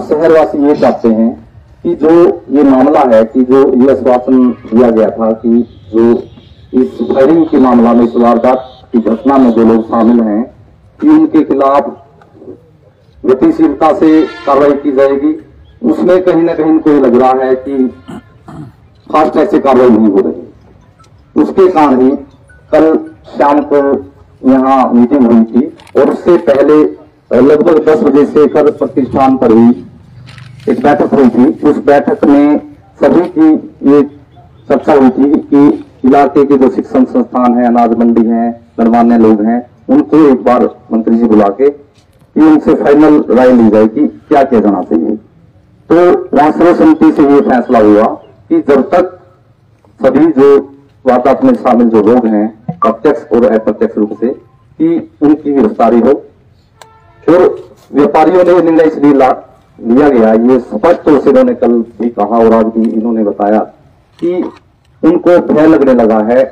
शहरवासी ये चाहते हैं कि जो ये मामला है कि जो ये आश्वासन दिया गया था कि जो इस फायरिंग के मामला में, इस वारदात की घटना में जो लोग शामिल हैं कि उनके खिलाफ गतिशीलता से कार्रवाई की जाएगी, उसमें कहीं ना कहीं कोई लग रहा है कि फास्ट ट्रैक से कार्रवाई नहीं हो रही। उसके कारण ही कल शाम को यहाँ मीटिंग हुई थी और उससे पहले लगभग 10 बजे से कर प्रतिष्ठान पर ही एक बैठक हुई थी। उस बैठक में सभी की ये चर्चा हुई थी कि इलाके के जो शिक्षण संस्थान है, अनाज मंडी है, गणमान्य लोग हैं, उनको एक बार मंत्री जी बुला के उनसे फाइनल राय ली जाए कि क्या किया जाना चाहिए। तो वहां सर्वसम्मति से ये फैसला हुआ कि जब तक सभी जो वारदात में शामिल जो लोग हैं प्रत्यक्ष और अप्रत्यक्ष रूप से कि उनकी गिरफ्तारी हो। और व्यापारियों ने निर्णय इसलिए लिया गया, ये स्पष्ट तौर से इन्होंने कल भी कहा और आज भी इन्होंने बताया कि उनको भय लगने लगा है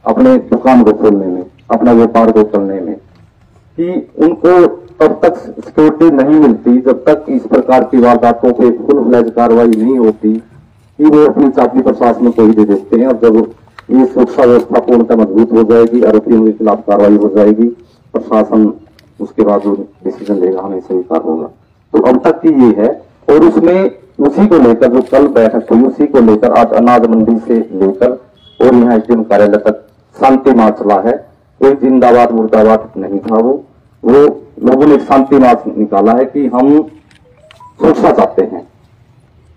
अपने दुकान को खोलने में, अपना व्यापार को करने में, कि उनको तब तक सिक्योरिटी नहीं मिलती जब तक इस प्रकार की वारदातों पे फुल फ्लैज कार्रवाई नहीं होती कि वो अपनी चाबी प्रशासन को ही दे देते हैं। और जब ये सुरक्षा व्यवस्था पूर्णतः मजबूत हो जाएगी, आरोपियों के खिलाफ कार्रवाई हो जाएगी, प्रशासन उसके बाद जो डिसीजन लेगा हमें स्वीकार होगा। तो अब तक की ये है। और उसमें उसी को लेकर जो कल बैठक हुई, उसी को लेकर आज अनाज मंडी से लेकर और यहाँ एसडीएम कार्यालय तक शांति मार्च चला है। कोई जिंदाबाद मुर्दाबाद नहीं था, वो लोगों ने शांति मार्च निकाला है कि हम सुरक्षा चाहते हैं।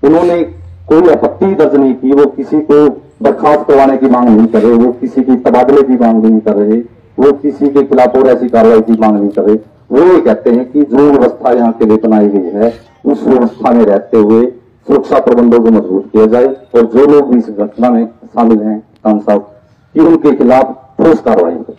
उन्होंने कोई आपत्ति दर्ज नहीं की, वो किसी को बर्खास्त करवाने की मांग नहीं कर रहे, वो किसी की तबादले की मांग नहीं कर रहे, वो किसी के खिलाफ और ऐसी कार्रवाई की मांग नहीं कर रहे। वो ये कहते हैं कि जो व्यवस्था यहाँ के लिए बनाई गई है उस व्यवस्था में रहते हुए सुरक्षा प्रबंधों को मजबूत किया जाए और जो लोग भी इस घटना में शामिल हैं खान साहब कि उनके खिलाफ ठोस कार्रवाई हो।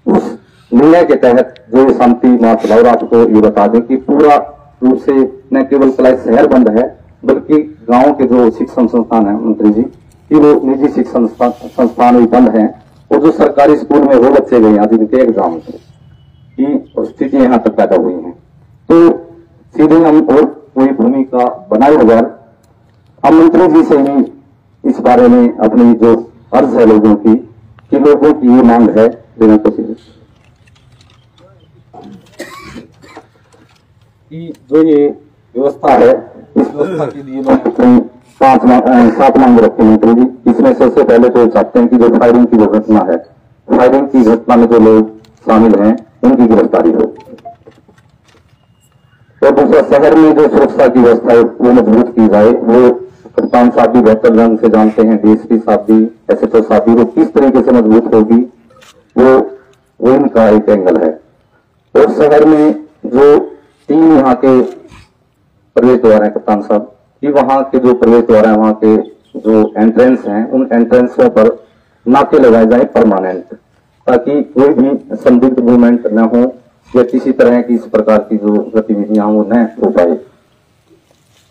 उस निर्णय के तहत जो ये शांति मार्च चला, और आपको ये बता दें कि पूरा रूप से न केवल कलाई शहर बंद है बल्कि गांव के जो शिक्षण संस्थान है मंत्री जी कि वो निजी शिक्षण संस्थान भी बंद हैं और जो सरकारी स्कूल में वो बच्चे गए आज इनके एग्जाम थे कि स्थिति यहाँ तक पैदा हुई है। तो सीधे हम और कोई भूमिका बनाए बगैर हम मंत्री जी से ही इस बारे में अपनी जो अर्ज है लोगों की कि लोगों की ये मांग है बिना किसी कि जो ये व्यवस्था है इस व्यवस्था के लिए लोग 7 मांग रखे हैं मंत्री जी। इसमें सबसे पहले तो चाहते हैं कि जो फायरिंग की जो घटना है, फायरिंग की घटना में जो लोग शामिल हैं उनकी गिरफ्तारी हो। और दूसरा, शहर में जो सुरक्षा की व्यवस्था है वो मजबूत की जाए। वो कप्तान साहब भी बेहतर ढंग से जानते हैं, डीएसपी साहब भी, एसएचओ साहब भी, वो किस तरीके से मजबूत होगी वो इनका एक एंगल है। और शहर में जो 3 यहाँ के प्रवेश द्वार है कप्तान साहब कि वहां के जो प्रवेश द्वार है, वहां के जो एंट्रेंस हैं, उन एंट्रेंसों पर नाके लगाए जाए परमानेंट, ताकि कोई भी संदिग्ध मूवमेंट न हो या किसी तरह की इस प्रकार की जो गतिविधियां वो न हो पाए।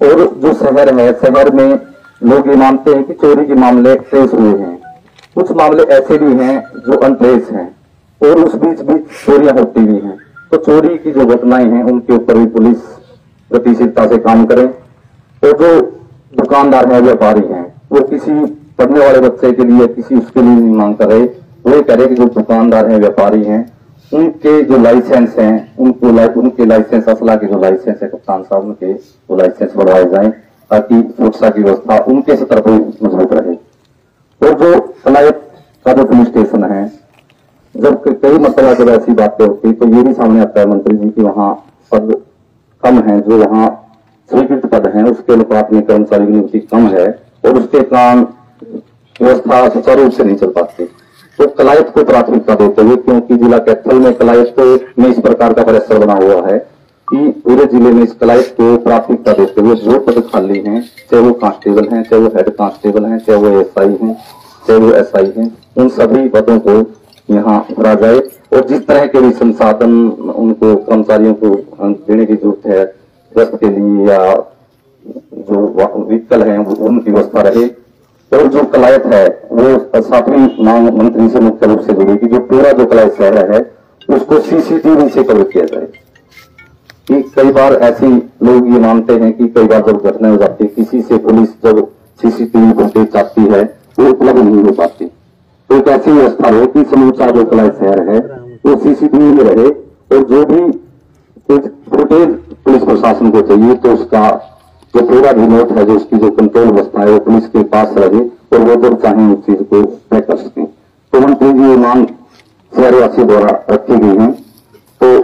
और जो शहर है, शहर में लोग ये मानते हैं कि चोरी के मामले ट्रेस हुए हैं, कुछ मामले ऐसे भी हैं जो अनट्रेस हैं और उस बीच भी चोरियां होती भी हैं। तो चोरी की जो घटनाएं हैं उनके ऊपर भी पुलिस गतिशीलता से काम करे। और जो दुकानदार हैं, व्यापारी हैं, वो किसी पढ़ने वाले बच्चे के लिए किसी उसके लिए नहीं मांग कर रहे, वो ये कह रहे कि जो दुकानदार हैं, व्यापारी हैं, उनके जो लाइसेंस हैं उनके लाइसेंस, असला के जो लाइसेंस है कप्तान साहब, उनके वो लाइसेंस बढ़वाए जाए ताकि सुरक्षा की व्यवस्था उनके स्तर पर मजबूत रहे। और जो कलायत का जो पुलिस स्टेशन है, जब कई मतलब जब ऐसी बातें होती तो ये भी सामने आता है मंत्री जी की वहां पद कम है, जो वहां स्वीकृत पद है उसके अनुपात में कर्मचारी की नियुक्ति कम है और उसके कारण व्यवस्था सुचारू रूप से नहीं चल पाती। तो कलायत को प्राथमिकता देते हुए, क्योंकि जिला कैथल में कलायत में इस प्रकार का प्रेशर बना हुआ है कि पूरे जिले में इस कलायत को प्राथमिकता देते हुए जो पद खाली हैं, चाहे वो कांस्टेबल हैं, चाहे वो हेड कांस्टेबल हैं, चाहे वो एसआई हैं, चाहे वो एसआई हैं, उन सभी पदों को यहाँ भरा जाए। और जिस तरह के भी संसाधन उनको कर्मचारियों को देने की जरूरत है गश्त के लिए या जो व्हीकल है उनकी व्यवस्था रहे। और जो कलायत है वो 7वीं मांग मंत्री से मुख्य रूप से जुड़ी कि जो पूरा जो कलायत शहर है उसको सीसीटीवी से कवर किया जाए। कि कई बार ऐसे लोग ये मानते हैं कि कई बार जब घटना हो जाती है, किसी से पुलिस जब सीसीटीवी फुटेज चाहती है वो उपलब्ध नहीं हो पाती, तो एक ऐसी व्यवस्था हो कि समूचा जो कलाई शहर है वो सीसीटीवी में रहे, और जो भी फुटेज पुलिस प्रशासन को चाहिए तो उसका जो पूरा रिमोट है, जो उसकी जो कंट्रोल व्यवस्था है वो पुलिस के पास रहे, और वो जब चाहें उस चीज को तय कर सकें। तो मंत्री जी ये मांग शहरवासियों द्वारा रखी गई है। तो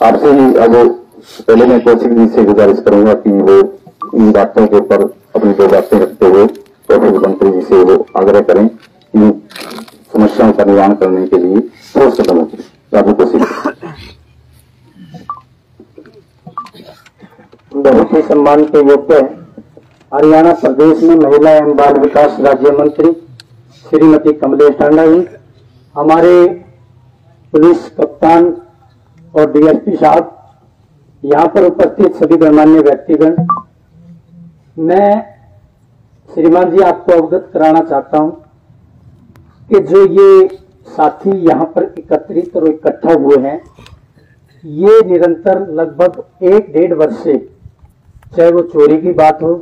आपसे ही अब पहले मैं कौशिक जी से गुजारिश करूंगा कि वो इन बातों के ऊपर अपनी दो बातें रखते हुए तो फिर मंत्री जी से वो आग्रह करें इन समस्याओं का निवारण करने के लिए ठोस कदम उठे। राजू कौशिक। बहुत ही सम्मान के योग्य हरियाणा प्रदेश में महिला एवं बाल विकास राज्य मंत्री श्रीमती कमलेश टांडा जी, हमारे पुलिस कप्तान और डीएसपी साहब, यहाँ पर उपस्थित सभी गणमान्य व्यक्तिगण, मैं श्रीमान जी आपको अवगत कराना चाहता हूं कि जो ये साथी यहाँ पर एकत्रित और इकट्ठा हुए हैं, ये निरंतर लगभग 1-1.5 वर्ष से, चाहे वो चोरी की बात हो,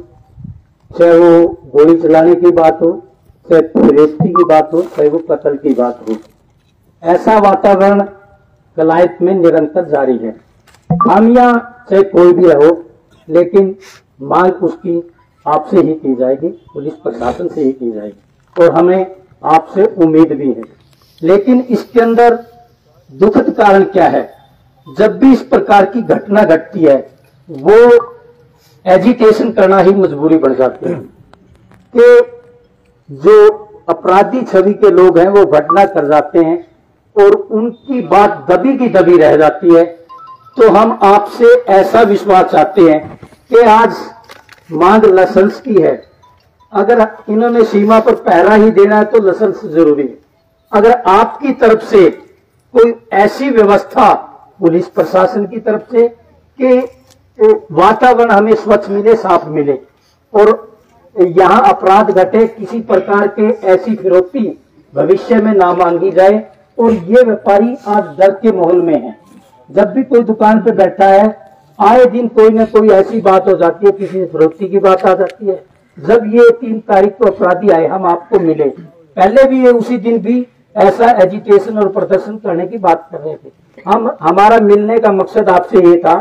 चाहे वो गोली चलाने की बात हो, चाहे फिरौती की बात हो, चाहे वो कत्ल की बात हो, ऐसा वातावरण कलायत में निरंतर जारी है। हम यहाँ चाहे कोई भी रहो, लेकिन मांग उसकी आपसे ही की जाएगी, पुलिस प्रशासन से ही की जाएगी, और हमें आपसे उम्मीद भी है। लेकिन इसके अंदर दुखद कारण क्या है, जब भी इस प्रकार की घटना घटती है वो एजिटेशन करना ही मजबूरी बन जाती है कि जो अपराधी छवि के लोग हैं वो घटना कर जाते हैं और उनकी बात दबी की दबी रह जाती है। तो हम आपसे ऐसा विश्वास चाहते हैं कि आज मांग लाइसेंस की है, अगर इन्होंने सीमा पर पहरा ही देना है तो लाइसेंस जरूरी है। अगर आपकी तरफ से कोई ऐसी व्यवस्था पुलिस प्रशासन की तरफ से कि वातावरण हमें स्वच्छ मिले, साफ मिले, और यहाँ अपराध घटे, किसी प्रकार के ऐसी फिरौती भविष्य में ना मांगी जाए। और ये व्यापारी आज डर के माहौल में है, जब भी कोई दुकान पे बैठा है आए दिन कोई ना कोई ऐसी बात हो जाती है, किसी से फिरौती की बात आ जाती है। जब ये 3 तारीख को अपराधी आए, हम आपको मिले, पहले भी ये उसी दिन भी ऐसा एजिटेशन और प्रदर्शन करने की बात कर रहे थे। हमारा मिलने का मकसद आपसे ये था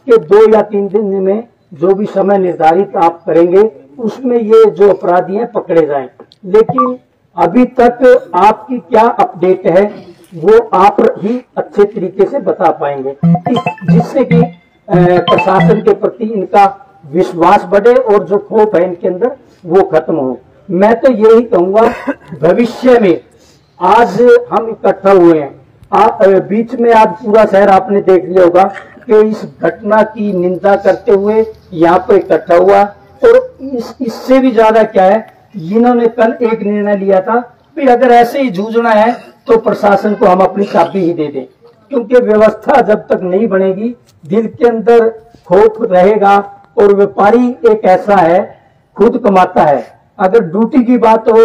कि 2 या 3 दिन में जो भी समय निर्धारित आप करेंगे उसमें ये जो अपराधी हैं पकड़े जाएं। लेकिन अभी तक आपकी क्या अपडेट है वो आप ही अच्छे तरीके से बता पाएंगे, जिससे कि प्रशासन के प्रति इनका विश्वास बढ़े और जो खौफ है इनके अंदर वो खत्म हो। मैं तो यही कहूंगा, भविष्य में आज हम इकट्ठा हुए हैं, बीच में आज पूरा शहर आपने देख लिया होगा कि इस घटना की निंदा करते हुए यहाँ पर इकट्ठा हुआ। और इससे भी ज्यादा क्या है, इन्होंने कल एक निर्णय लिया था कि अगर ऐसे ही जूझना है तो प्रशासन को हम अपनी चाबी ही दे दें, क्योंकि व्यवस्था जब तक नहीं बनेगी दिल के अंदर खौफ रहेगा। और व्यापारी एक ऐसा है, खुद कमाता है। अगर ड्यूटी की बात हो,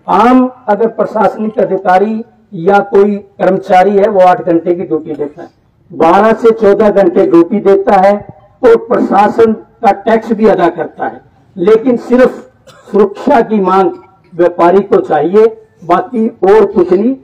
आम अगर प्रशासनिक अधिकारी या कोई कर्मचारी है वो 8 घंटे की ड्यूटी देता है, 12 से 14 घंटे ड्यूटी देता है और प्रशासन का टैक्स भी अदा करता है। लेकिन सिर्फ सुरक्षा की मांग व्यापारी को चाहिए, बाकी और कुछ नहीं।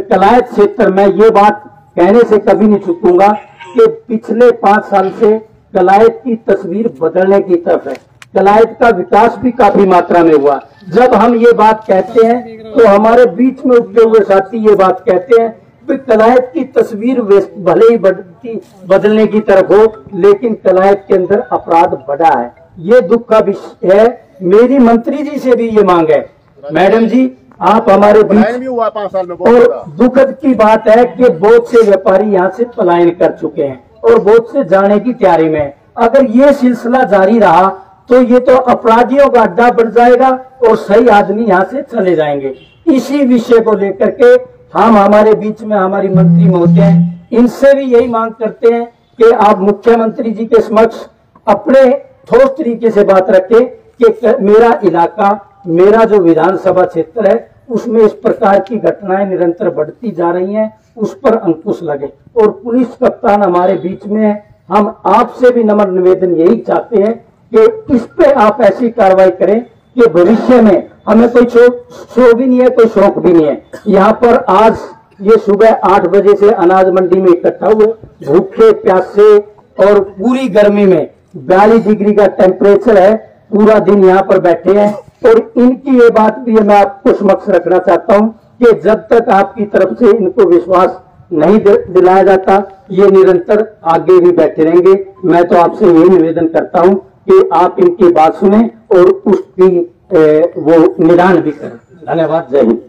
कलायत क्षेत्र में ये बात कहने से कभी नहीं चूकूंगा कि पिछले 5 साल से कलायत की तस्वीर बदलने की तरफ है। कलायत का विकास भी काफी मात्रा में हुआ। जब हम ये बात कहते हैं तो हमारे बीच में उठे हुए साथी ये बात कहते हैं कि कलायत की तस्वीर भले ही बदलने की तरफ हो, लेकिन कलायत के अंदर अपराध बढ़ा है। ये दुख का विषय है। मेरी मंत्री जी से भी ये मांग है, मैडम जी आप हमारे बीच भी हुआ 5 साल में। और दुखद की बात है कि बहुत से व्यापारी यहाँ से पलायन कर चुके हैं और बहुत से जाने की तैयारी में। अगर ये सिलसिला जारी रहा तो ये तो अपराधियों का अड्डा बढ़ जाएगा और सही आदमी यहाँ से चले जाएंगे। इसी विषय को लेकर के हम हमारे बीच में हमारी मंत्री महोदय इनसे भी यही मांग करते हैं कि आप मुख्यमंत्री जी के समक्ष अपने ठोस तरीके से बात रखें कि मेरा इलाका, मेरा जो विधानसभा क्षेत्र है उसमें इस प्रकार की घटनाएं निरंतर बढ़ती जा रही हैं, उस पर अंकुश लगे। और पुलिस कप्तान हमारे बीच में है, हम आपसे भी नम्र निवेदन यही चाहते हैं कि इस पे आप ऐसी कार्रवाई करें कि भविष्य में हमें कोई शो भी नहीं है, कोई शौक भी नहीं है। यहाँ पर आज ये सुबह 8 बजे से अनाज मंडी में इकट्ठा हुए, भूखे प्यासे और पूरी गर्मी में 42 डिग्री का टेम्परेचर है, पूरा दिन यहाँ पर बैठे हैं। और इनकी ये बात भी मैं आपको समक्ष रखना चाहता हूँ कि जब तक आपकी तरफ से इनको विश्वास नहीं दिलाया जाता, ये निरंतर आगे भी बैठे रहेंगे। मैं तो आपसे यही निवेदन करता हूँ कि आप इनकी बात सुने और उसकी वो निदान भी करें। धन्यवाद। जय हिंद।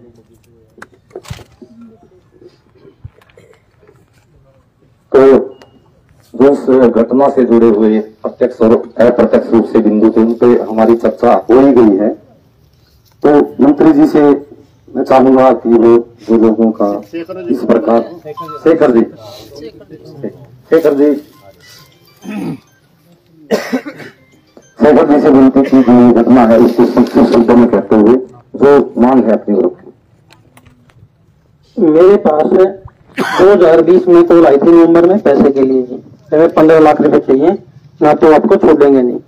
तो जो इस घटना से जुड़े हुए प्रत्यक्ष और अप्रत्यक्ष रूप से बिंदु थे, उन पे हमारी चर्चा हो ही गई है। तो मंत्री जी से मैं चाहूंगा कि वो जो लोगों का इस प्रकार शेखर जी से विनती की जो घटना है उसको संक्षिप्त शब्दों में कहते हुए जो मांग है अपनी ओर की। मेरे पास 2020 में कॉल आई थी नवंबर में पैसे के लिए जी, हमें 15 लाख रुपए चाहिए, ना तो आपको छोड़ेंगे नहीं।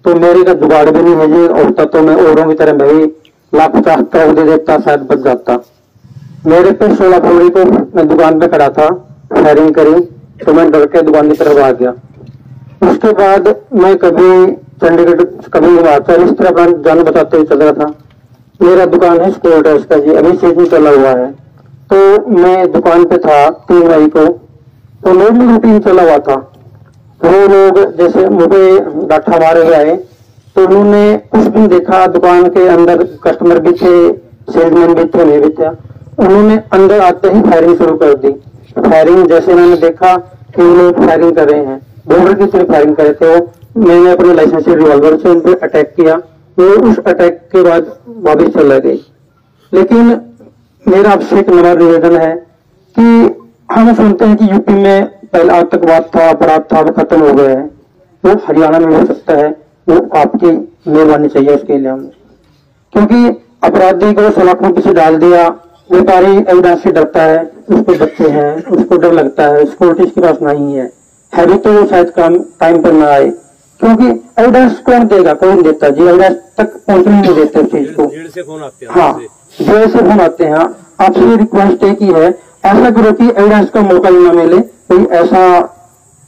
तो मेरी का जुगाड़ भी नहीं है जी, और तब तो मैं औरों की तरह भाई लाख 50 करोड़ दे देता, शायद बच जाता। मेरे पे 16 फरवरी को मैं दुकान पे खड़ा था, फायरिंग करी तो मैं डर के दुकान की तरफ आ गया। उसके बाद मैं कभी चंडीगढ़ कभी हिमाचल इस तरह अपना जान बचाते हुए चल रहा था। मेरा दुकान है स्कूल ड्रेस का जी, अभी सीजन चला हुआ है। तो मैं दुकान पे था 3 मई को, तो नॉर्मल रूटीन चला हुआ था। वो लोग जैसे मुझे डाटा मारे हुए आए तो उन्होंने कुछ भी देखा, दुकान के अंदर कस्टमर भी थे, सेल्समैन भी थे, नहीं भी थे। उन्होंने अंदर आते ही फायरिंग शुरू कर दी। फायरिंग जैसे उन्होंने देखा कि वो लोग फायरिंग कर रहे हैं, बॉर्डर की तरफ फायरिंग कर रहे थे, वो मैंने अपने लाइसेंस रिवॉल्वर से उन पर अटैक किया। वो उस अटैक के बाद वापस चला गई। लेकिन मेरा आपसे एक नम्र निवेदन है कि हम सुनते हैं कि यूपी में पहले आतंकवाद था, अपराध था, वो खत्म हो गया है। वो हरियाणा में हो सकता है, वो आपकी मेहरबानी चाहिए उसके लिए हमें, क्योंकि अपराधी को सलाखों में पीछे डाल दिया। व्यापारी एविडेंस से डरता है, उसको बच्चे हैं, उसको डर लगता है, सिक्योरिटी इसके पास नहीं है भी तो वो शायद काम टाइम पर ना आए, क्योंकि एविडेंस कौन देगा, कौन देता जी, एविडेंस तक पहुंचने नहीं देते उस चीज को। हाँ, जेल से फोन आते हैं। आपसे रिक्वेस्ट है की है, ऐसा करो कि एविडेंस का मौका ही ना मिले, कोई ऐसा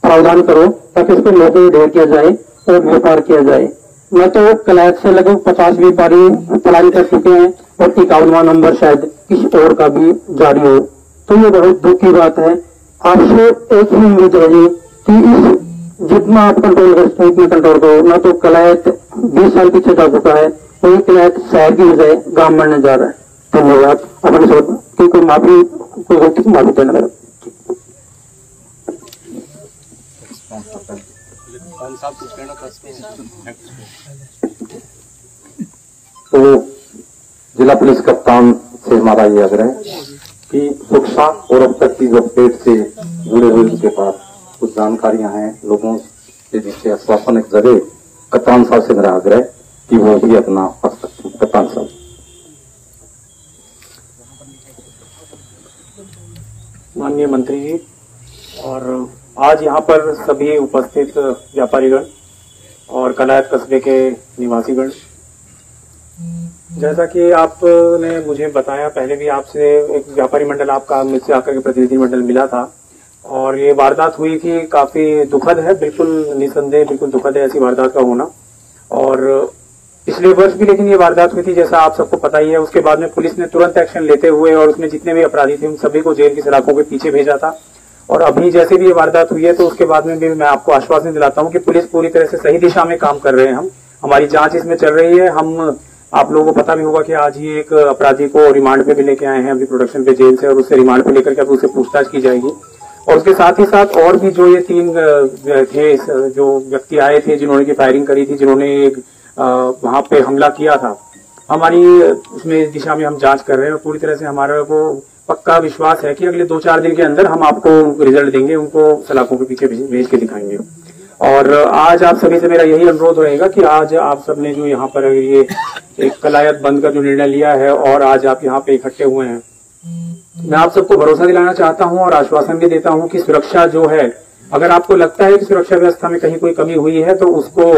प्रावधान करो ताकि उसको मौके ढेर किया जाए और व्यापार किया जाए। मैं तो कलैत से लगभग 50 व्यापारी पलायन कर चुके हैं और 51वां नंबर शायद किसी और का भी जारी हो। तो ये बहुत दुख की बात है। आपसे एक ही उम्मीद है जी कि इस जितना आप कंट्रोल कर सकते उतना कंट्रोल करो। ना तो कलैत 20 साल पीछे जा चुका है, वही कलैत शहर की बजाय गाँव बनने जा रहा है। धन्यवाद। अपने सब की कोई माफी, कोई गलती की माफी देना मेरा। तो जिला पुलिस कप्तान से हमारा ये आग्रह है कि सुरक्षा और अब तक की जो अपडेट से जुड़े हुए उनके पास कुछ जानकारियां हैं, लोगों के नीचे आश्वासन एक जगह कप्तान साहब से मेरा आग्रह कि वो भी अपना कप्तान साहब। माननीय मंत्री जी और आज यहाँ पर सभी उपस्थित व्यापारीगण और कलायत कस्बे के निवासीगण, जैसा कि आपने मुझे बताया, पहले भी आपसे एक व्यापारी मंडल आपका मुझसे आकर के प्रतिनिधि मंडल मिला था और ये वारदात हुई थी, काफी दुखद है, बिल्कुल निसंदेह बिल्कुल दुखद है ऐसी वारदात का होना। और पिछले वर्ष भी लेकिन ये वारदात हुई थी, जैसा आप सबको पता ही है। उसके बाद में पुलिस ने तुरंत एक्शन लेते हुए और उसमें जितने भी अपराधी थे उन सभी को जेल की सलाखों के पीछे भेजा था। और अभी जैसे भी ये वारदात हुई है तो उसके बाद में भी मैं आपको आश्वासन दिलाता हूं कि पुलिस पूरी तरह से सही दिशा में काम कर रहे हैं। हम हमारी जांच इसमें चल रही है। हम आप लोगों को पता भी होगा कि आज ही एक अपराधी को रिमांड पे भी लेके आए हैं अभी प्रोडक्शन पे जेल से, और उससे रिमांड पे लेकर के अब उससे पूछताछ की जाएगी। और उसके साथ ही साथ और भी जो ये 3 थे जो व्यक्ति आए थे जिन्होंने की फायरिंग करी थी, जिन्होंने वहां पे हमला किया था, हमारी उसमें दिशा में हम जांच कर रहे हैं और पूरी तरह से हमारा को पक्का विश्वास है कि अगले 2-4 दिन के अंदर हम आपको रिजल्ट देंगे, उनको सलाखों के पीछे भेज के दिखाएंगे। और आज आप सभी से मेरा यही अनुरोध रहेगा कि आज आप सबने जो यहाँ पर ये एक कलायत बंद का जो निर्णय लिया है और आज आप यहाँ पे इकट्ठे हुए हैं, मैं आप सबको भरोसा दिलाना चाहता हूँ और आश्वासन भी देता हूँ कि सुरक्षा जो है अगर आपको लगता है कि सुरक्षा व्यवस्था में कहीं कोई कमी हुई है तो उसको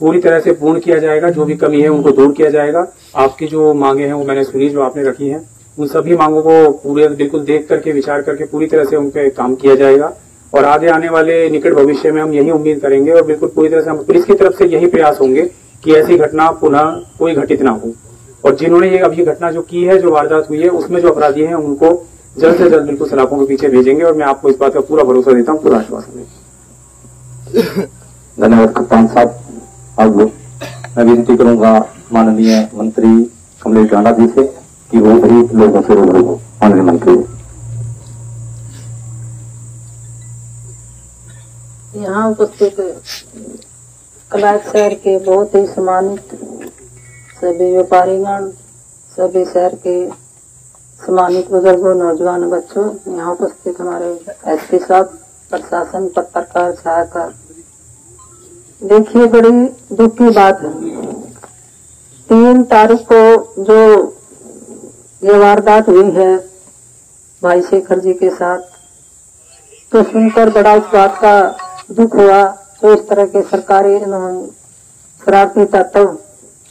पूरी तरह से पूर्ण किया जाएगा। जो भी कमी है उनको दूर किया जाएगा। आपकी जो मांगे हैं वो मैंने सुनी, जो आपने रखी हैं, उन सभी मांगों को पूरे बिल्कुल देख करके, विचार करके पूरी तरह से उन पे काम किया जाएगा। और आगे आने वाले निकट भविष्य में हम यही उम्मीद करेंगे और बिल्कुल पूरी तरह से हम पुलिस की तरफ से यही प्रयास होंगे कि ऐसी घटना पुनः कोई घटित ना हो। और जिन्होंने ये अभी घटना जो की है, जो वारदात हुई है, उसमें जो अपराधी हैं उनको जल्द से जल्द बिल्कुल सलाखों के पीछे भेजेंगे। और मैं आपको इस बात का पूरा भरोसा देता हूँ, पूरा आश्वासन देता हूँ। धन्यवाद कप्तान साहब। अब मैं विनती करूंगा माननीय मंत्री कमलेश ढांडा जी से कि वो भी लोगों से रूबरू हो। माननीय मंत्री, यहाँ उपस्थित कलाक शहर के बहुत ही सम्मानित सभी व्यापारीगण, सभी शहर के सम्मानित बुजुर्गों, नौजवान बच्चों, यहाँ उपस्थित हमारे एसपी साहब, प्रशासन, पत्रकार, छायाकार, देखिए बड़ी दुख की बात है। 3 तारीख को जो ये वारदात हुई है भाई शेखर जी के साथ, तो सुनकर बड़ा इस बात का दुख हुआ। तो इस तरह के सरकारी शरारती तत्व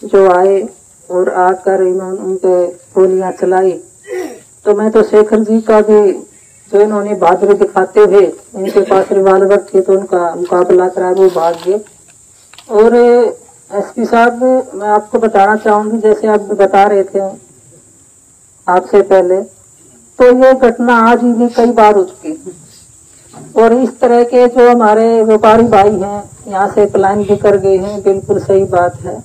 जो आए और आकर इन्होंने उन पे गोलियां चलाई, तो मैं तो शेखर जी का भी, जो इन्होंने बहादुरी दिखाते हुए, इनके पास रिवाल्वर थे तो उनका मुकाबला करा, वो भाग गए। और एसपी साहब, मैं आपको बताना चाहूंगी, जैसे आप बता रहे थे आपसे पहले, तो ये घटना आज ही नहीं कई बार हो चुकी है। और इस तरह के जो हमारे व्यापारी भाई हैं यहाँ से पलायन भी कर गए हैं, बिल्कुल सही बात है।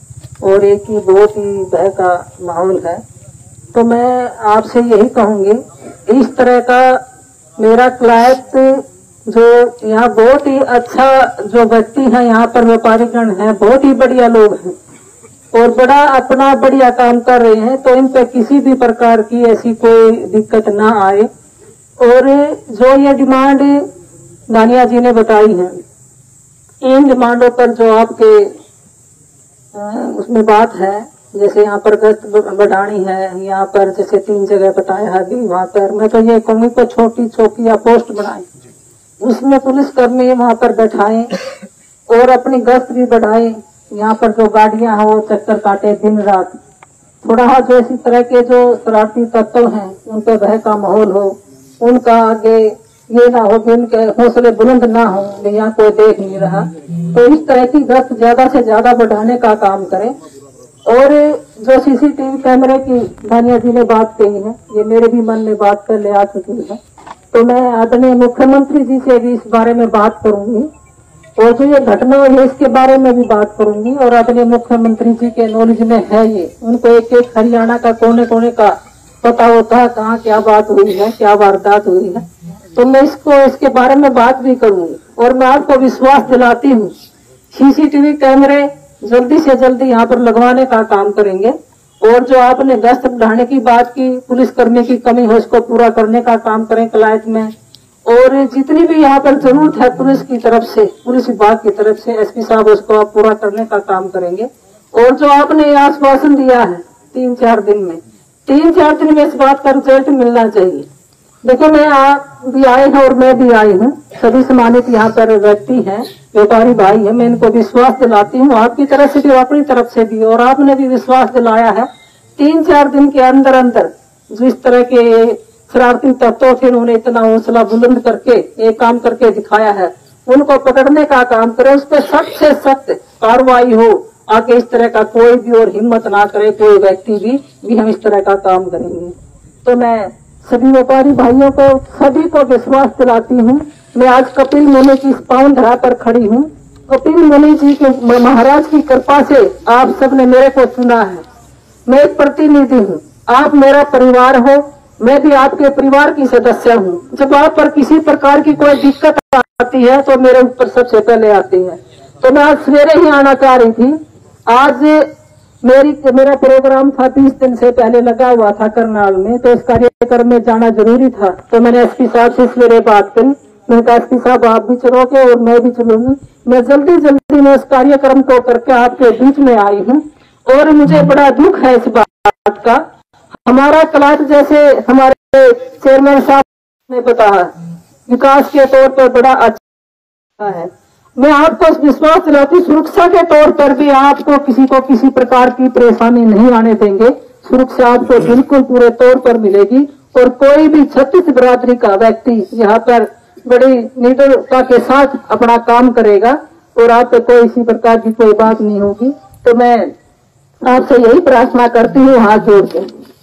और एक ही बहुत ही भय का माहौल है। तो मैं आपसे यही कहूंगी, इस तरह का मेरा क्लाइंट जो यहाँ बहुत ही अच्छा जो व्यक्ति है, यहाँ पर व्यापारीगण है, बहुत ही बढ़िया लोग हैं और बड़ा अपना बढ़िया काम कर रहे हैं। तो इन पे किसी भी प्रकार की ऐसी कोई दिक्कत ना आए। और जो ये डिमांड दानिया जी ने बताई है, इन डिमांडों पर जो आपके उसमें बात है, जैसे यहाँ पर गश्त बढ़ानी है, यहाँ पर जैसे 3 जगह बताया है अभी, वहाँ पर मैं तो ये कहूंगी को छोटी चौकी या पोस्ट बनाए, उसमें पुलिस कर्मी वहाँ पर बैठाएं और अपनी गश्त भी बढ़ाएं। यहाँ पर जो गाड़ियां हैं वो चक्कर काटे दिन रात। थोड़ा जो इसी तरह के जो शरारती तत्व हैं उन पर भय का माहौल हो, उनका आगे ये ना हो कि उनके हौसले बुलंद ना हो, यहाँ कोई देख नहीं रहा। तो इस तरह की गश्त ज्यादा से ज्यादा बढ़ाने का काम करें। और जो सीसीटीवी कैमरे की दानिया जी ने बात कही है, ये मेरे भी मन में बात पहले आ चुकी है। तो मैं आदरणीय मुख्यमंत्री जी से भी इस बारे में बात करूंगी और जो ये घटना हुई है इसके बारे में भी बात करूंगी। और आदरणीय मुख्यमंत्री जी के नॉलेज में है ये, उनको एक एक हरियाणा का कोने कोने का पता होता है, कहाँ क्या बात हुई है, क्या वारदात हुई है। तो मैं इसके बारे में बात भी करूंगी। और मैं आपको विश्वास दिलाती हूँ, सीसीटीवी कैमरे जल्दी से जल्दी यहाँ पर लगवाने का काम करेंगे। और जो आपने गश्त बढ़ाने की बात की, पुलिस कर्मी की कमी है उसको पूरा करने का काम करें कलायत में। और जितनी भी यहाँ पर जरूरत है पुलिस की तरफ से, पुलिस विभाग की तरफ से, एसपी साहब उसको आप पूरा करने का काम करेंगे। और जो आपने आश्वासन दिया है 3-4 दिन में, 3-4 दिन में इस बात का रिजल्ट मिलना चाहिए। देखो, मैं आप भी आए हैं और मैं भी आई हूँ, सभी सम्मानित यहाँ पर व्यक्ति हैं, व्यापारी भाई है। मैं इनको विश्वास दिलाती हूँ आपकी तरफ से भी, अपनी तरफ से भी, और आपने भी विश्वास दिलाया है 3-4 दिन के अंदर अंदर जो इस तरह के शरारती तत्वों थे, उन्होंने इतना हौसला बुलंद करके एक काम करके दिखाया है, उनको पकड़ने का काम करें, उस पर सख्त से सख्त कार्रवाई हो, आगे इस तरह का कोई भी और हिम्मत ना करे कोई व्यक्ति भी हम इस तरह का काम करेंगे। तो मैं सभी व्यापारी भाइयों को, सभी को विश्वास दिलाती हूँ। मैं आज कपिल मुनि की पावन धरा पर खड़ी हूँ। कपिल मुनि जी के महाराज की कृपा से आप सबने मेरे को चुना है। मैं एक प्रतिनिधि हूँ, आप मेरा परिवार हो, मैं भी आपके परिवार की सदस्य हूँ। जब आप पर किसी प्रकार की कोई दिक्कत आती है तो मेरे ऊपर सबसे पहले आती है। तो मैं आज सवेरे ही आना चाह रही थी। आज मेरा प्रोग्राम था 20 दिन से पहले लगा हुआ था करनाल में, तो इस कार्यक्रम में जाना जरूरी था। तो मैंने एसपी साहब से सवेरे बात करी, मैंने कहा एसपी साहब आप भी चलोगे और मैं भी चलूंगी। मैं जल्दी में इस कार्यक्रम को करके आपके बीच में आई हूँ और मुझे बड़ा दुख है इस बात का। हमारा क्लास, जैसे हमारे चेयरमैन साहब ने बताया, विकास के तौर पर बड़ा अच्छा है। मैं आपको विश्वास दिलाती, सुरक्षा के तौर पर भी आपको किसी को किसी प्रकार की परेशानी नहीं आने देंगे। सुरक्षा आपको बिल्कुल पूरे तौर पर मिलेगी और कोई भी छत्तीस बिरादरी का व्यक्ति यहाँ पर बड़ी निडरता के साथ अपना काम करेगा और आप पे कोई इसी प्रकार की कोई बात नहीं होगी। तो मैं आपसे यही प्रार्थना करती हूँ हाथ जोड़ के,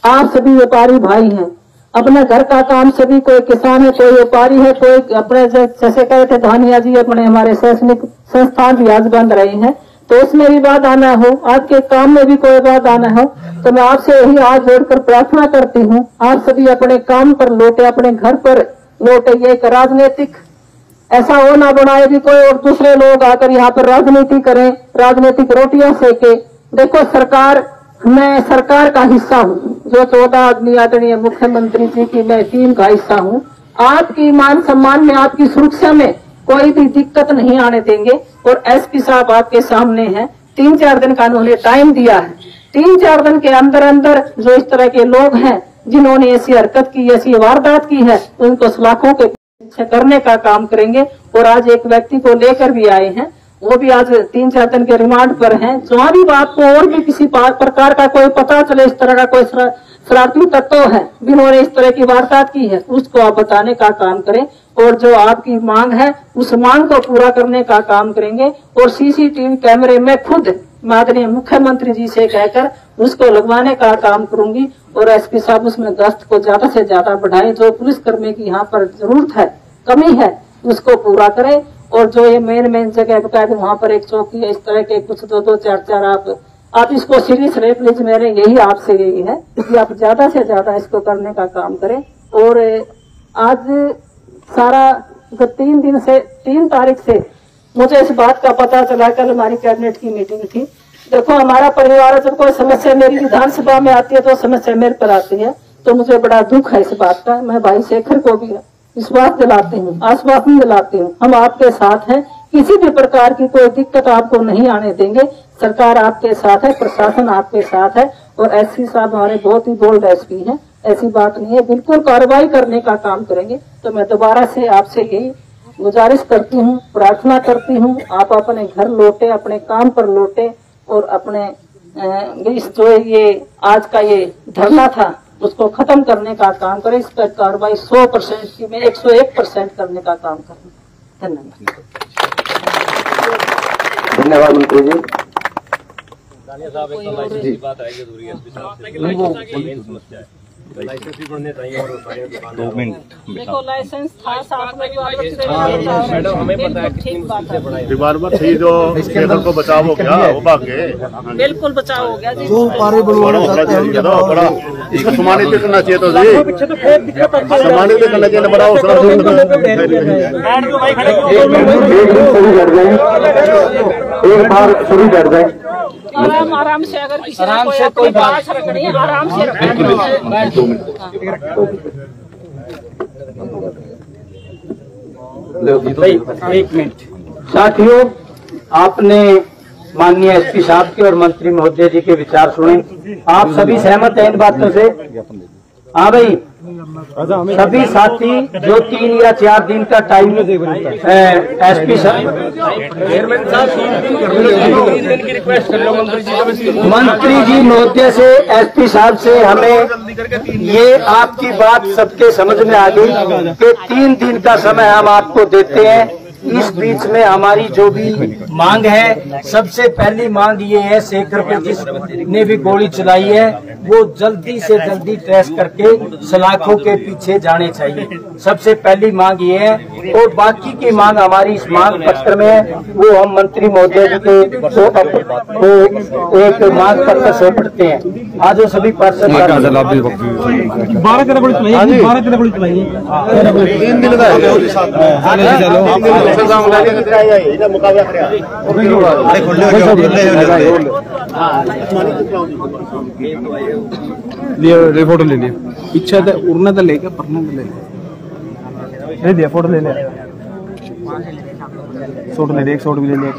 आप सभी व्यापारी भाई हैं, अपने घर का काम सभी, कोई किसान है, कोई व्यापारी है, कोई अपने जैसे कहे थे धानिया जी अपने हमारे शैक्षणिक संस्थान भी आज बंद रहे हैं, तो उसमें भी बात आना हो, आपके काम में भी कोई बात आना हो, तो मैं आपसे यही हाथ जोड़कर प्रार्थना करती हूँ आप सभी अपने काम पर लौटे, अपने घर पर लौटे। ये एक राजनीतिक ऐसा हो ना बनाए कि कोई और दूसरे लोग आकर यहाँ पर राजनीति करें, राजनीतिक रोटियां सेके। देखो सरकार, मैं सरकार का हिस्सा हूँ, जो 14 आदमी आदरणीय मुख्यमंत्री जी की मैं टीम का हिस्सा हूँ। आपकी मान सम्मान में, आपकी सुरक्षा में कोई भी दिक्कत नहीं आने देंगे। और एसपी साहब आपके सामने हैं, 3-4 दिन का उन्होंने टाइम दिया है। 3-4 दिन के अंदर अंदर जो इस तरह के लोग हैं जिन्होंने ऐसी हरकत की, ऐसी वारदात की है, उनको सलाखों के पीछे करने का काम करेंगे। और आज एक व्यक्ति को लेकर भी आए हैं, वो भी आज 3-4 दिन के रिमांड पर हैं। जहाँ भी आपको और भी किसी प्रकार का कोई पता चले, इस तरह का कोई शरारती तत्व है जिन्होंने इस तरह की वारदात की है, उसको आप बताने का काम करें। और जो आपकी मांग है उस मांग को पूरा करने का काम करेंगे। और सीसीटीवी कैमरे में खुद माननीय मुख्यमंत्री जी से कहकर उसको लगवाने का काम करूंगी। और एसपी साहब उसमें गश्त को ज्यादा से ज्यादा बढ़ाएं, जो पुलिसकर्मी की यहाँ पर जरूरत है, कमी है, उसको पूरा करें। और जो ये मेन जगह बताया वहाँ पर एक चौकी है, इस तरह के कुछ 2-2, 4-4 आप इसको सीरियस रहे प्लीज। मेरे यही आपसे यही है कि आप ज्यादा से ज्यादा इसको करने का काम करें। और आज सारा 3 तारीख से मुझे इस बात का पता चला, कल हमारी कैबिनेट की मीटिंग थी। देखो हमारा परिवार जब कोई समस्या मेरी विधानसभा में आती है तो समस्या मेरे पर आती है, तो मुझे बड़ा दुख है इस बात का। मैं भाई शेखर को भी विश्वास दिलाती हूँ, आश्वासन दिलाती हूँ, हम आपके साथ हैं, किसी भी प्रकार की कोई दिक्कत आपको नहीं आने देंगे। सरकार आपके साथ है, प्रशासन आपके साथ है। और एसपी साहब हमारे बहुत ही बोल्ड एसपी हैं, ऐसी बात नहीं है, बिल्कुल कार्रवाई करने का काम करेंगे। तो मैं दोबारा से आपसे यही गुजारिश करती हूँ, प्रार्थना करती हूँ, आप अपने घर लौटे, अपने काम पर लौटे और अपने इस जो ये आज का ये धरना था उसको खत्म करने का काम करें। इस पर कार्रवाई 100% की मैं 101% करने का काम करूँ। धन्यवाद। धन्यवाद मंत्री जी। लाइसेंस भी बनने चाहिए और सारे 2 मिनट देखो लाइसेंस था साथ में मैडम हमें पता है ठीक बात है, रिवॉल्वर थी जो केसर को बचाव हो गया वो भाग गए, बिल्कुल बचाव हो गया जी। बड़ा इसको सम्मानित करना चाहिए, तो सम्मानित करना चाहिए, बड़ा एक बार शुरू कर दें। आराम से, अगर किसी को कोई बात रखनी है आराम से एक मिनट। साथियों, आपने माननीय एसपी साहब के और मंत्री महोदय जी के विचार सुने, आप सभी सहमत हैं इन बातों से? हाँ भाई, सभी साथी जो 3 या 4 दिन का टाइम एसपी साहब मंत्री जी महोदय से एसपी साहब से हमें ये आपकी बात सबके समझ में आ गई कि 3 दिन का समय हम आपको देते हैं। इस बीच में हमारी जो भी मांग है, सबसे पहली मांग ये है, शेखर पे जिसने भी गोली चलाई है वो जल्दी से जल्दी ट्रेस करके सलाखों के पीछे जाने चाहिए, सबसे पहली मांग ये है। और बाकी की मांग हमारी इस मांग पत्र में है, वो हम मंत्री महोदय जी के तो एक मांग पत्र से पढ़ते हैं। आज वो सभी पार्षद 12 किलो गोली चलाई, 12 किलो गोली चलाई, 3 दिन का मुकाबला ले फोटो ले लिया, पीछे उड़ना तो लेके पढ़ना तो ले लिया, फोटो ले लिया, शॉट ले लिया, एक शॉट भी ले लिया।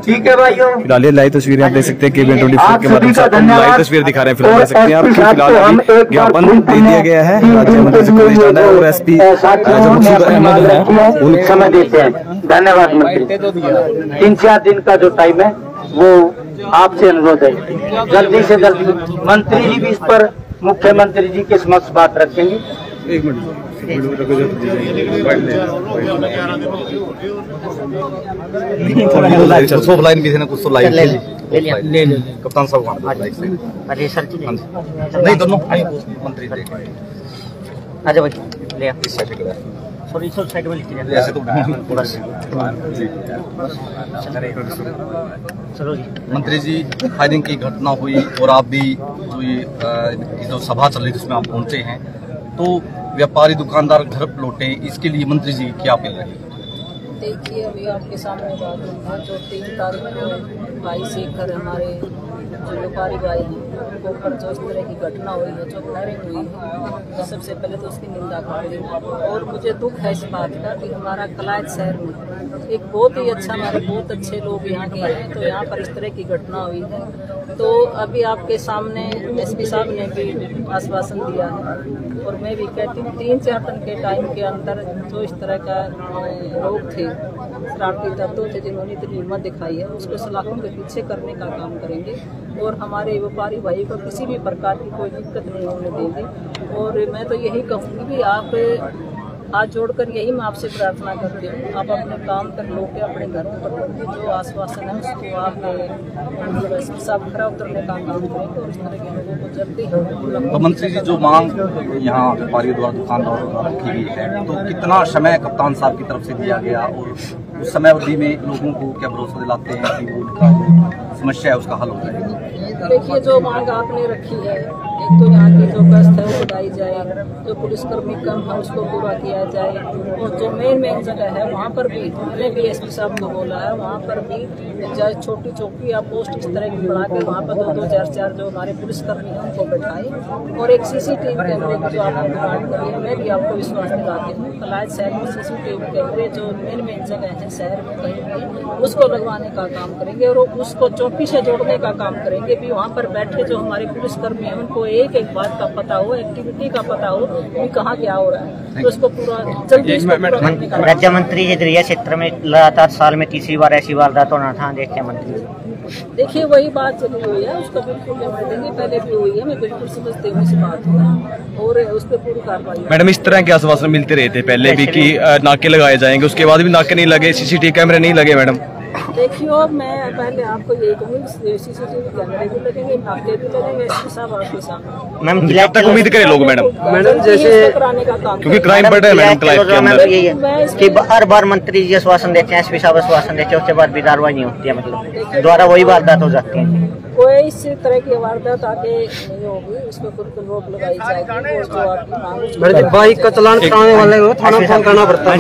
ठीक है भाइयों, फिलहाल ये लाइव तस्वीरें आप देख सकते हैं केबीएन 24 आप के माध्यम सभी से का आपको धन्यवाद। लाइव तस्वीर दिखा रहे हैं। फिलहाल और देख सकते हैं आप SP साहब फिलहाल को हम अभी एक बार ज्ञापन फिर दे दिया गया है राज्य मंत्री से पुलिस जाना है और एसपी जो मकसूद अहमद है उन समय देते हैं। धन्यवाद मंत्री। 3-4 दिन का जो टाइम है वो आपसे अनुरोध है, जल्दी से जल्दी मंत्री जी भी इस पर मुख्यमंत्री जी के समक्ष बात रखेंगे। एक मिनट कुछ ऑफलाइन भी थे ना, कुछ तो लाइव ले कप्तान साहब नहीं दोनों मंत्री थे। अच्छा भाई ले सॉरी साइड में लिख दिया ऐसे तो बस चलो जी। मंत्री जी, फायरिंग की घटना हुई और आप भी जो सभा चल रही थी उसमें आप पहुंचे हैं, तो व्यापारी दुकानदार घर लौटे, इसके लिए मंत्री जी क्या अपील रही? देखिए अभी आपके सामने बात है, जो 3 तारीख को भाई शेखर हमारे जो व्यापारी भाई हैं उनके ऊपर जो इस तरह की घटना हुई है, जो फायरिंग हुई है, तो सबसे पहले तो उसकी निंदा करती हूँ। और मुझे दुख है इस बात का कि हमारा कलायत शहर में एक बहुत ही अच्छा, हमारे बहुत अच्छे लोग यहाँ के हैं, तो यहाँ पर इस तरह की घटना हुई है। तो अभी आपके सामने SP साहब ने भी आश्वासन दिया है और मैं भी कहती हूँ 3-4 दिन के टाइम के अंदर जो इस तरह का लोग थे, शरारती तत्व थे जिन्होंने इतनी हिम्मत दिखाई है, उसको सलाखों के पीछे करने का काम करेंगे और हमारे व्यापारी भाई को किसी भी प्रकार की कोई दिक्कत नहीं होने देंगे। और मैं तो यही कहूँगी कि आप हाथ जोड़कर यही मैं आपसे प्रार्थना करती हूँ, आप अपने काम कर लो के अपने घरों पर जो आश्वासन है उसको आप सब खरा उतरने का काम करेंगे और इस तरह के लोगों को जल्दी। तो मंत्री जी, जो मांग यहाँ व्यापारियों द्वारा दुकानदारों द्वारा रखी गई है, तो कितना समय कप्तान साहब की तरफ से दिया गया और उस समय अवधि में लोगों को क्या भरोसा दिलाते हैं कि वो उनका जो समस्या है उसका हल हो जाएगा? देखिए जो मांग आपने रखी है, एक तो यहाँ की जो गश्त है वो बढ़ाई जाए, जो पुलिसकर्मी कम है उसको पूरा किया जाए और जो मेन जगह है वहाँ पर भी मैंने भी SP साहब को बोला है, वहाँ पर भी चाहे छोटी चौकी या पोस्ट इस तरह की बढ़ा के वहाँ पर 2-2, 4-4 जो हमारे पुलिसकर्मी हैं उनको बैठाए और एक CCTV कैमरे की जो आपने डिमांड करी है, मैं भी आपको विश्वास दिलाती हूँ कलायत शहर में CCTV कैमरे जो मेन जगह है शहर में कहीं भी उसको लगवाने का काम करेंगे और उसको चौकी से जोड़ने का काम करेंगे भी वहाँ पर बैठे जो हमारे पुलिसकर्मी हैं उनको एक बात का पता हो, एक्टिविटी का पता हो कि कहाँ क्या हो रहा है, तो उसको पूरा जल्दी राज्य मंत्री जी दरिया क्षेत्र में लगातार साल में तीसरी बार ऐसी वारदात होना था, देखते मंत्री देखिए वही बात चली हुई है, उसका बिल्कुल जवाब देंगे, पहले भी हुई है, मैं बिल्कुल समझते हुए इस बात को और उस पर पूरी कार्रवाई। मैडम, इस तरह के आश्वासन मिलते रहे थे पहले भी कि नाके लगाए जाएंगे, उसके बाद भी नाके नहीं लगे, CCTV कैमरे नहीं लगे। मैडम देखियो, मैं पहले आपको यही कहूँगी CCTV कैमरे भी लगेंगे, नाके भी लगेंगे, SP साहब आपके सामने। मैम कब तक उम्मीद करें लोग? मैडम जैसे कराने का काम क्योंकि क्राइम बढ़ रहा है मैडम क्लाइव के अंदर कि हर बार मंत्री जी आश्वासन देते हैं, SP साहब आश्वासन देते हैं, उसके बाद भी कार्रवाई नहीं होती है, मतलब दोबारा वही वारदात हो जाती है। कोई इस तरह की वारदात आगे नहीं होगी, इसमें बिल्कुल रोक लगाई जाएगी और जो आपकी मांग बाइक का चलान कराने वाले को थाना फोन करना पड़ता है।